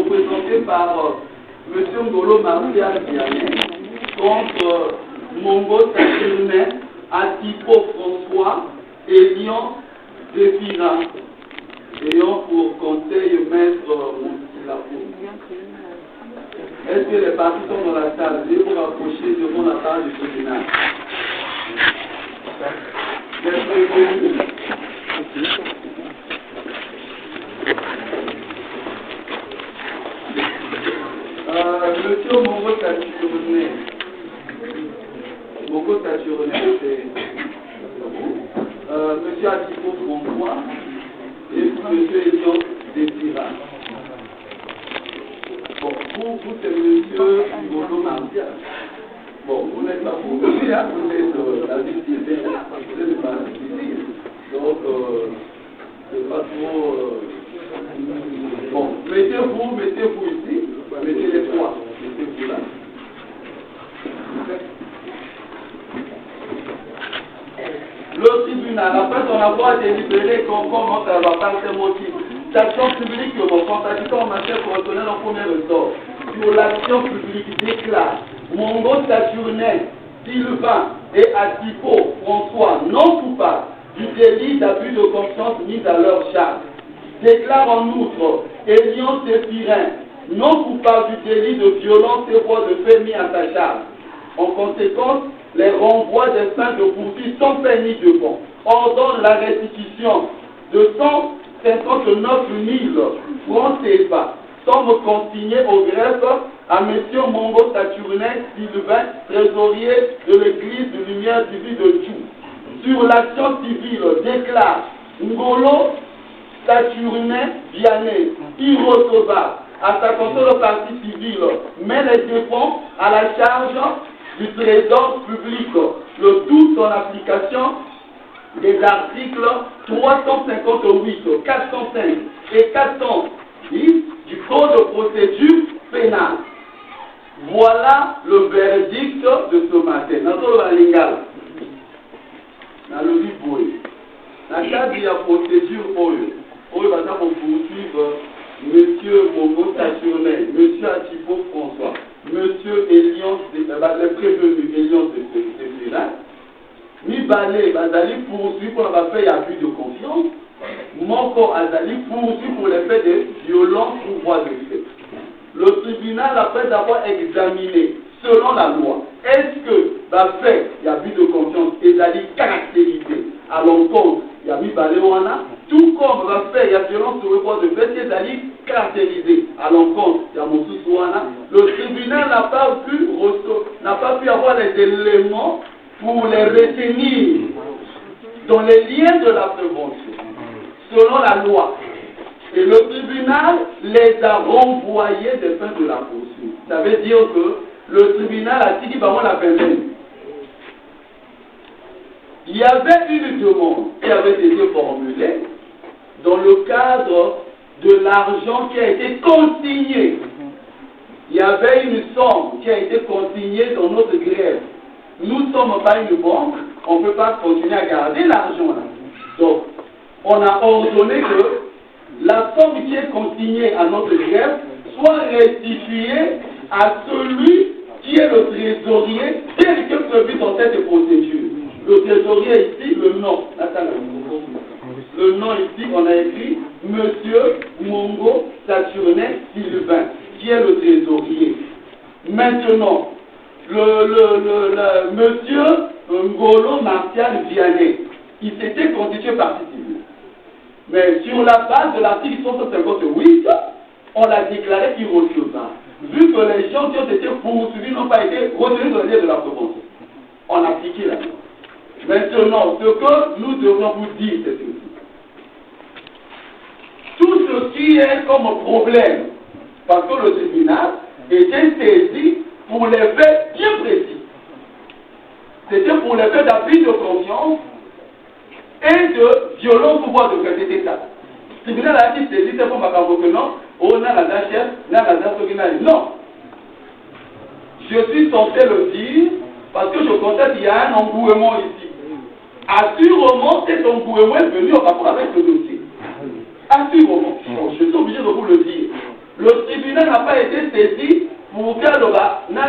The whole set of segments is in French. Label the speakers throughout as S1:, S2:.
S1: représenté par M. Ngolo Martial Vianney, contre Mongo Tachirne, Atipo François, Elian Defira, ayant pour conseil Maître Montilapou. Est-ce que les partis sont dans la salle? Veuillez vous rapprocher devant la table du tribunal. Monsieur Mongo Tachirne, c'est Monsieur Atipo François et Monsieur Elian Defira. Bon, vous c'est Monsieur Ngolo Martial. Bon, vous n'êtes pas pour vous, vous êtes la victime, vous n'êtes pas la victime. Donc, c'est pas trop... Bon, mettez-vous ici, mettez les trois, mettez-vous là. Le tribunal, après son avoir délibéré conformément à la part des motifs, l'action publique, contradiction en matière correctionnelle en premier ressort, sur l'action publique déclare Mongo Tachirne, Sylvain et Atipo François non coupables du délit d'abus de confiance mis à leur charge. Déclare en outre Elian Sépirin non coupable du délit de violence et voies de fait mis à sa charge. En conséquence, les renvois des fins de poursuite sans peine ni de bon ordonnent la restitution de 159 000 francs CFA, somme consignée au greffe à M. Mongo Tachirne Sylvain, trésorier de l'église de Lumière Divine de Djou. Sur l'action civile, déclare Ngolo Tachirne Vianney, irrecevable, à sa console partie civile, mais les défend à la charge du trésor public, le tout en application des articles 358, 405 et 410 du Code de procédure pénale. Voilà le verdict de ce matin. Dans la lingala, dans le Liboué, la cadre de la procédure on va poursuivre M. Mongo Tachirne, M. Atipo François, M. Elian, les prévenus Elian Defira, mi balé, bazali poursuivre pour avoir fait abus de confiance, Moko Azali poursuivre pour les faits de violence ou voie de fait. Le tribunal, après avoir examiné, selon la loi, est-ce que la fait abus de confiance est caractérisé à l'encontre, il y a mis balé tout comme la fait violence ou voie de fait, est caractérisé à l'encontre, il y a le tribunal n'a pas pu avoir les éléments pour les retenir dans les liens de la prévention, selon la loi. Et le tribunal les a renvoyés des fins de la poursuite. Ça veut dire que le tribunal a dit vraiment la peine. Il y avait une demande qui avait été formulée dans le cadre de l'argent qui a été consigné. Il y avait une somme qui a été consignée dans notre grève. Nous ne sommes pas une banque, on ne peut pas continuer à garder l'argent là. Donc, on a ordonné que la somme qui est consignée à notre grève soit restituée à celui qui est le trésorier tel que prévu dans cette procédure. Le trésorier ici, le nom. Le nom ici, on a écrit Monsieur Mongo Tachirne Sylvain, qui est le trésorier. Maintenant, le Monsieur Ngolo Martial Vianney, il s'était constitué partie civile. Mais sur la base de l'article 158, on l'a déclaré irrecevable. Vu que les gens qui ont été poursuivis n'ont pas été retenus dans le lien de la prévention. On a appliqué la loi. Maintenant, ce que nous devons vous dire, c'est ceci. Tout ce qui est comme problème, parce que le tribunal était saisi pour les faits bien précis. C'était pour les faits d'abus de confiance et de violence ou voie de fait. C'était ça. Le tribunal a dit saisi, c'est pour ma que non, on a la chef, non. Je suis censé le dire parce que je constate qu'il y a un engouement ici. Assurément, cet engouement est venu en rapport avec ce dossier. Assurément. Je suis obligé de vous le dire. Le tribunal n'a pas été saisi pour faire le bas. Non.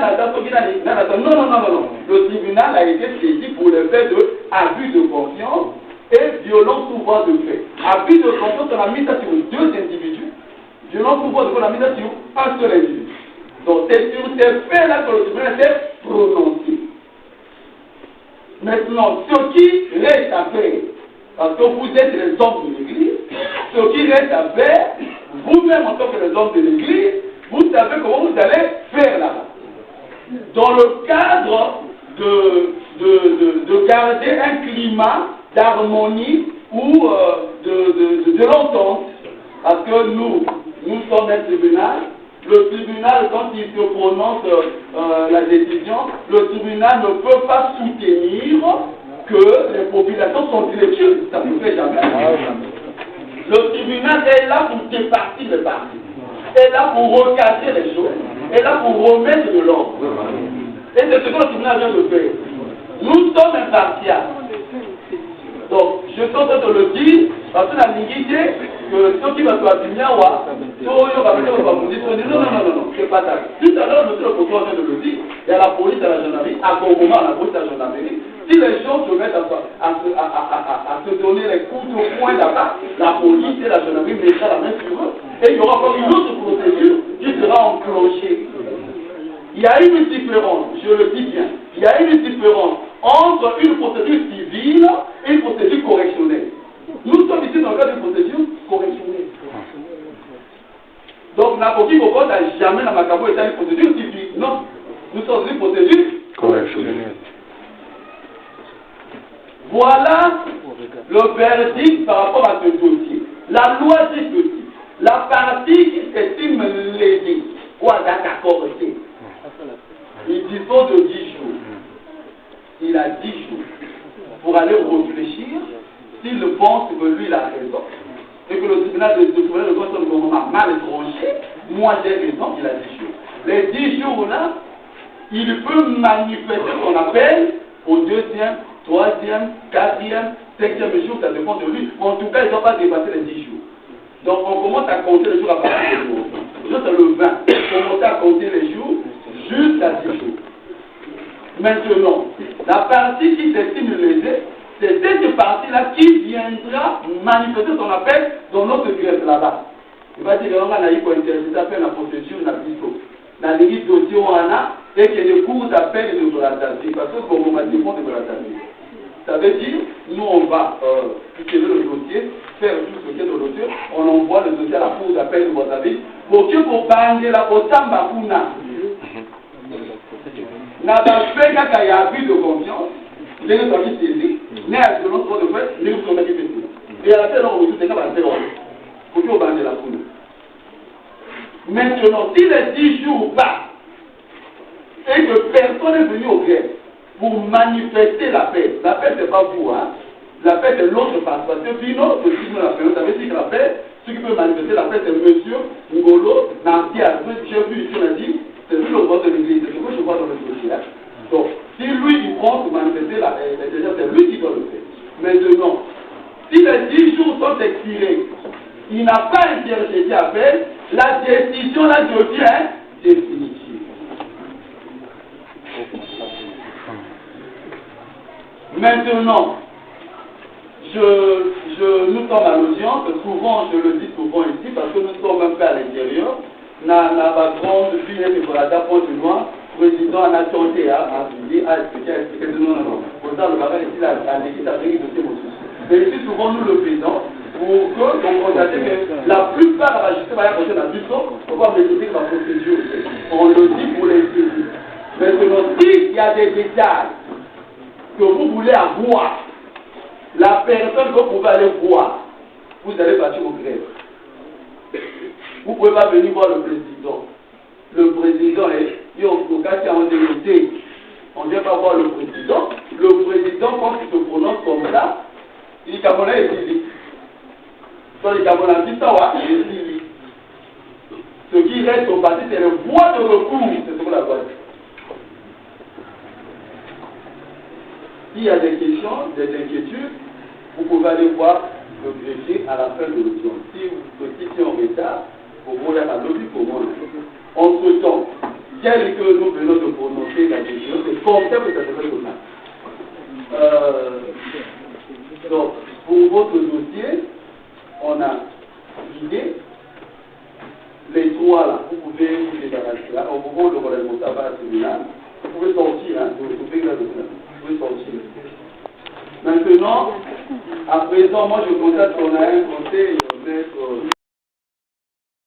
S1: Le tribunal a été saisi pour le fait de abus de confiance et violence sous voie de fait. Abus de confiance, on a mis ça sur deux individus. Violence sous voie de fait, on a mis ça sur un seul individu. Donc c'est sur ces faits-là que le tribunal s'est prononcé. Maintenant, ce qui reste à faire, parce que vous êtes les hommes de l'Église, ce qui reste à faire, vous-même en tant que les hommes de l'Église, vous savez comment vous allez faire là-bas. Dans le cadre de garder un climat d'harmonie ou de l'entente, parce que nous sommes un tribunal. Le tribunal, quand il se prononce la décision, le tribunal ne peut pas soutenir que les populations sont intellectuelles. Ça ne se fait jamais. Le tribunal est là pour départir les parties, est là pour recadrer les choses, est là pour remettre de l'ordre. Et c'est ce que le tribunal vient de faire. Nous sommes impartials. Donc, je suis en train de le dire, parce que la dignité, que ceux qui vont se bien, non, c'est pas ça. Tout à l'heure, monsieur le procureur vient de le dire, il y a la police et la gendarmerie, à bon moment, la police et la gendarmerie. Si les gens se mettent à se donner les coups de poing là-bas, la police et la gendarmerie mettra la main sur eux, et il y aura encore une autre procédure qui sera enclenchée. Il y a une différence, je le dis bien, il y a une différence entre une procédure civile et une procédure correctionnelle. Nous sommes ici dans le cadre d'une procédure correctionnelle. Donc, n'importe Koko n'a jamais dans ma cabo été une procédure civile. Non, nous sommes dans une procédure correctionnelle. Voilà le verdict par rapport à ce dossier. La loi dit ceci. La partie qui s'estime lésée ou à d'accord, il dispose de 10 jours. Il a 10 jours pour aller réfléchir s'il pense que lui il a raison et que le tribunal de gouvernement a mal tranché. Moi j'ai raison, il a 10 jours. Les 10 jours-là, il peut manifester son appel au 2e, 3e, 4e, 5e jour, ça dépend de lui. En tout cas, il ne doit pas dépasser les 10 jours. Donc on commence à compter les jours à partir du jour. Le jour c'est le 20. On commence à compter les jours jusqu'à 10 jours. Maintenant, la partie qui s'estime lésée, c'est cette partie-là qui viendra manifester son appel dans notre greffe là-bas. Il va dire qu'on a eu pour intercéder la procédure, la biseau. Dans les dossiers, on a et qu'il y a des cours d'appel et de volatilité. Parce que comme on va dire de volatilité. Ça veut dire, nous on va écrire le dossier, faire tout ce qui est dans le dossier, on envoie le dossier à la cour d'appel de volatilité pour que vous bandiez la Otamba Kuna. N'a pas fait qu'il y a abus de confiance, il est sorti saisi, mais à ce moment de fait, il est sorti saisi. Et à la fin, on va faire pour que vous bandiez la Kuna. Maintenant, si les 10 jours passent et que personne n'est venu au greffe pour manifester la paix c'est pas vous, hein. La paix c'est l'autre part. Parce que Pino, le signe de la paix, vous savez si la paix, ce qui peut manifester la paix c'est monsieur Ngolo Nantia. J'ai vu ici, on a dit, c'est lui le roi de l'église, c'est ce que je vois dans le dossier. Donc, si lui il prend pour manifester la paix, c'est lui qui doit le faire. Maintenant, si les 10 jours sont expirés, il n'a pas interjeté appel, la décision là devient définitive. Maintenant, nous sommes à l'audience, souvent, je le dis souvent ici, parce que nous sommes un peu à l'intérieur, na grande fille et pour la point du loin, président en a chanté à expliquer, non. Pour ça, le bagage ici, la l'équipe a réglé de ces mots. Mais ici, souvent, nous le faisons, pour que, donc, constater que la plupart de la justice va y avoir la plupart, on va maîtriser la procédure. On le dit pour les saisir. Maintenant, s'il y a des détails que vous voulez avoir, la personne que vous pouvez aller voir, vous allez partir au greffe. Vous ne pouvez pas venir voir le président. Le président est, au cas qui a un délégué, on ne vient pas voir le président. Le président, quand il se prononce comme ça, il dit Camerounais est ici. Soit les Camerounais disent ça, il est ici. Ce qui reste au passé, c'est le voie de recours, c'est ce qu'on a dit. S'il y a des questions, des inquiétudes, vous pouvez aller voir le greffier à la fin de l'audience. Si vous êtes en retard, pour la lobby pour moi. En ce temps, tel que nous venons de prononcer la décision, c'est concept que ça se fait comme ça. Donc, pour votre dossier, on a l'idée, les trois là, vous pouvez vous débarrasser là, au moment où le responsable va à tribunal, vous pouvez sortir, hein, vous pouvez sortir. Maintenant, à présent, moi je constate qu'on a un conseil, maître